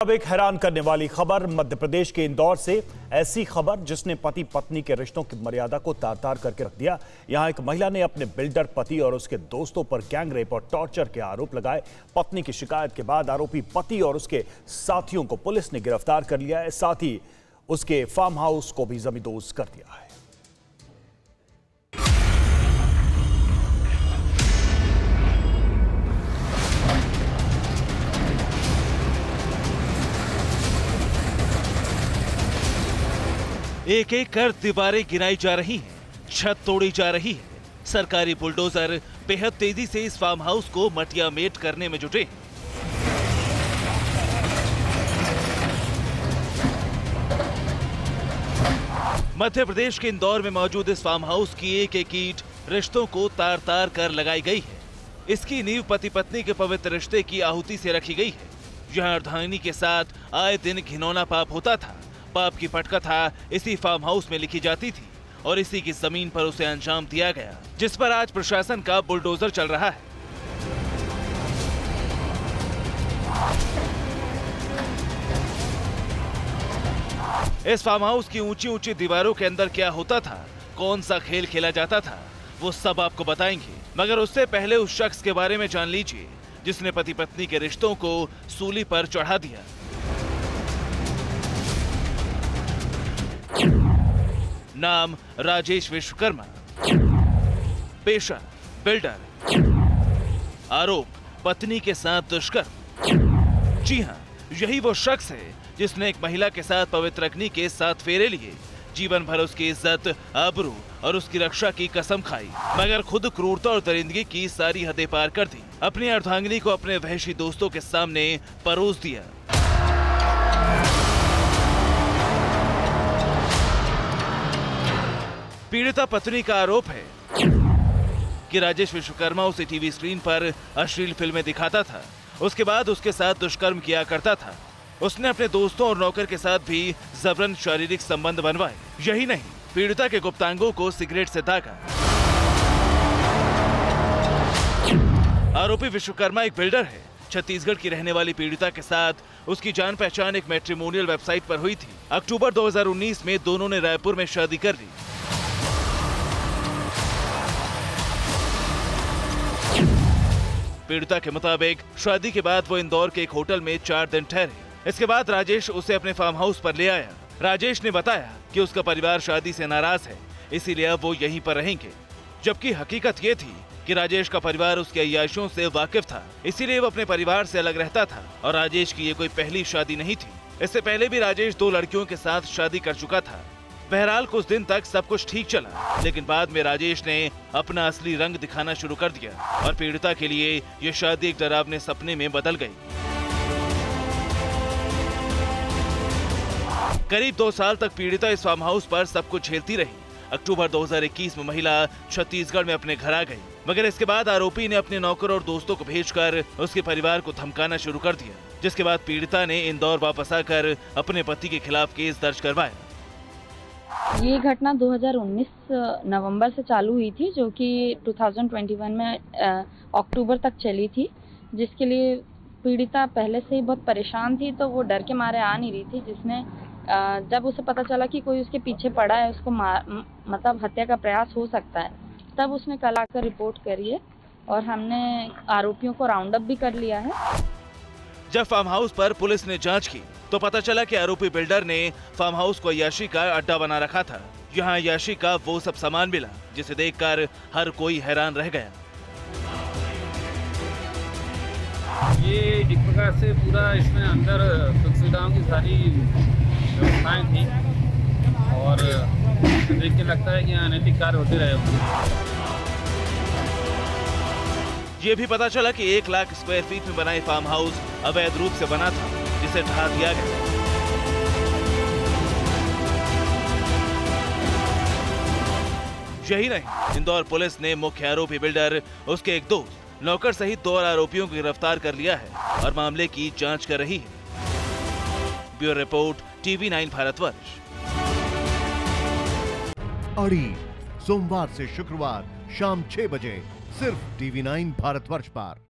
अब एक हैरान करने वाली खबर मध्य प्रदेश के इंदौर से। ऐसी खबर जिसने पति पत्नी के रिश्तों की मर्यादा को तार तार करके रख दिया। यहां एक महिला ने अपने बिल्डर पति और उसके दोस्तों पर गैंग रेप और टॉर्चर के आरोप लगाए। पत्नी की शिकायत के बाद आरोपी पति और उसके साथियों को पुलिस ने गिरफ्तार कर लिया है। साथ ही उसके फार्म हाउस को भी जमींदोज कर दिया है। एक एक कर दीवारें गिराई जा रही हैं, छत तोड़ी जा रही है। सरकारी बुलडोजर बेहद तेजी से इस फार्म हाउस को मटिया मेट करने में जुटे। मध्य प्रदेश के इंदौर में मौजूद इस फार्म हाउस की एक एक ईंट रिश्तों को तार तार कर लगाई गई है। इसकी नींव पति पत्नी के पवित्र रिश्ते की आहुति से रखी गई है। यहाँ अर्धांगिनी के साथ आए दिन घिनौना पाप होता था। पाप की पटकथा इसी फार्म हाउस में लिखी जाती थी और इसी की जमीन पर उसे अंजाम दिया गया, जिस पर आज प्रशासन का बुलडोजर चल रहा है। इस फार्म हाउस की ऊंची ऊंची दीवारों के अंदर क्या होता था, कौन सा खेल खेला जाता था, वो सब आपको बताएंगे। मगर उससे पहले उस शख्स के बारे में जान लीजिए जिसने पति पत्नी के रिश्तों को सूली पर चढ़ा दिया। नाम राजेश विश्वकर्मा, पेशा बिल्डर, आरोप पत्नी के साथ दुष्कर्म। जी हां, यही वो शख्स है जिसने एक महिला के साथ पवित्र अग्नि के 7 फेरे लिए, जीवन भर उसकी इज्जत, आबरू और उसकी रक्षा की कसम खाई, मगर खुद क्रूरता और दरिंदगी की सारी हदें पार कर दी। अपनी अर्धांगिनी को अपने वहशी दोस्तों के सामने परोस दिया। पीड़िता पत्नी का आरोप है कि राजेश विश्वकर्मा उसे टीवी स्क्रीन पर अश्लील फिल्में दिखाता था। उसके बाद उसके साथ दुष्कर्म किया करता था। उसने अपने दोस्तों और नौकर के साथ भी जबरन शारीरिक संबंध बनवाए। यही नहीं, पीड़िता के गुप्तांगों को सिगरेट से दागा। आरोपी विश्वकर्मा एक बिल्डर है। छत्तीसगढ़ की रहने वाली पीड़िता के साथ उसकी जान पहचान एक मैट्रिमोनियल वेबसाइट पर हुई थी। अक्टूबर 2019 में दोनों ने रायपुर में शादी कर ली। पीड़िता के मुताबिक शादी के बाद वो इंदौर के एक होटल में 4 दिन ठहरे। इसके बाद राजेश उसे अपने फार्म हाउस पर ले आया। राजेश ने बताया कि उसका परिवार शादी से नाराज है, इसीलिए अब वो यहीं पर रहेंगे। जबकि हकीकत ये थी कि राजेश का परिवार उसकी अय्याशियों से वाकिफ था, इसीलिए वो अपने परिवार से अलग रहता था। और राजेश की ये कोई पहली शादी नहीं थी। इससे पहले भी राजेश 2 लड़कियों के साथ शादी कर चुका था। बहरहाल कुछ दिन तक सब कुछ ठीक चला, लेकिन बाद में राजेश ने अपना असली रंग दिखाना शुरू कर दिया और पीड़िता के लिए ये शादी एक डरावने सपने में बदल गई। करीब 2 साल तक पीड़िता इस फार्म हाउस पर सब कुछ झेलती रही। अक्टूबर 2021 में महिला छत्तीसगढ़ में अपने घर आ गई, मगर इसके बाद आरोपी ने अपने नौकर और दोस्तों को भेजकर उसके परिवार को धमकाना शुरू कर दिया, जिसके बाद पीड़िता ने इंदौर वापस आकर अपने पति के खिलाफ केस दर्ज करवाया। ये घटना 2019 नवंबर से चालू हुई थी, जो कि 2021 में अक्टूबर तक चली थी, जिसके लिए पीड़िता पहले से ही बहुत परेशान थी, तो वो डर के मारे आ नहीं रही थी। जिसने जब उसे पता चला कि कोई उसके पीछे पड़ा है, उसको मतलब हत्या का प्रयास हो सकता है, तब उसने कल आकर रिपोर्ट करी है और हमने आरोपियों को राउंड अप भी कर लिया है। जब फार्म हाउस पर पुलिस ने जांच की तो पता चला कि आरोपी बिल्डर ने फार्म हाउस को अय्याशी का अड्डा बना रखा था। यहाँ अय्याशी का वो सब सामान मिला जिसे देखकर हर कोई हैरान रह गया। ये एक प्रकार से पूरा इसमें अंदर सुख सुविधाओं की सारी व्यवस्थाएं थी और देख के लगता है कि अनैतिक कार्य होते रहे होंगे। ये भी पता चला कि 1 लाख स्क्वायर फीट में बना फार्म हाउस अवैध रूप से बना था, जिसे ढहा दिया गया। यही नहीं, इंदौर पुलिस ने मुख्य आरोपी बिल्डर, उसके एक दोस्त, नौकर सहित 2 और आरोपियों को गिरफ्तार कर लिया है और मामले की जांच कर रही है। Bureau report, TV9 Bharatvarsh. अड़ी सोमवार से शुक्रवार शाम 6 बजे सिर्फ TV9 भारतवर्ष पर।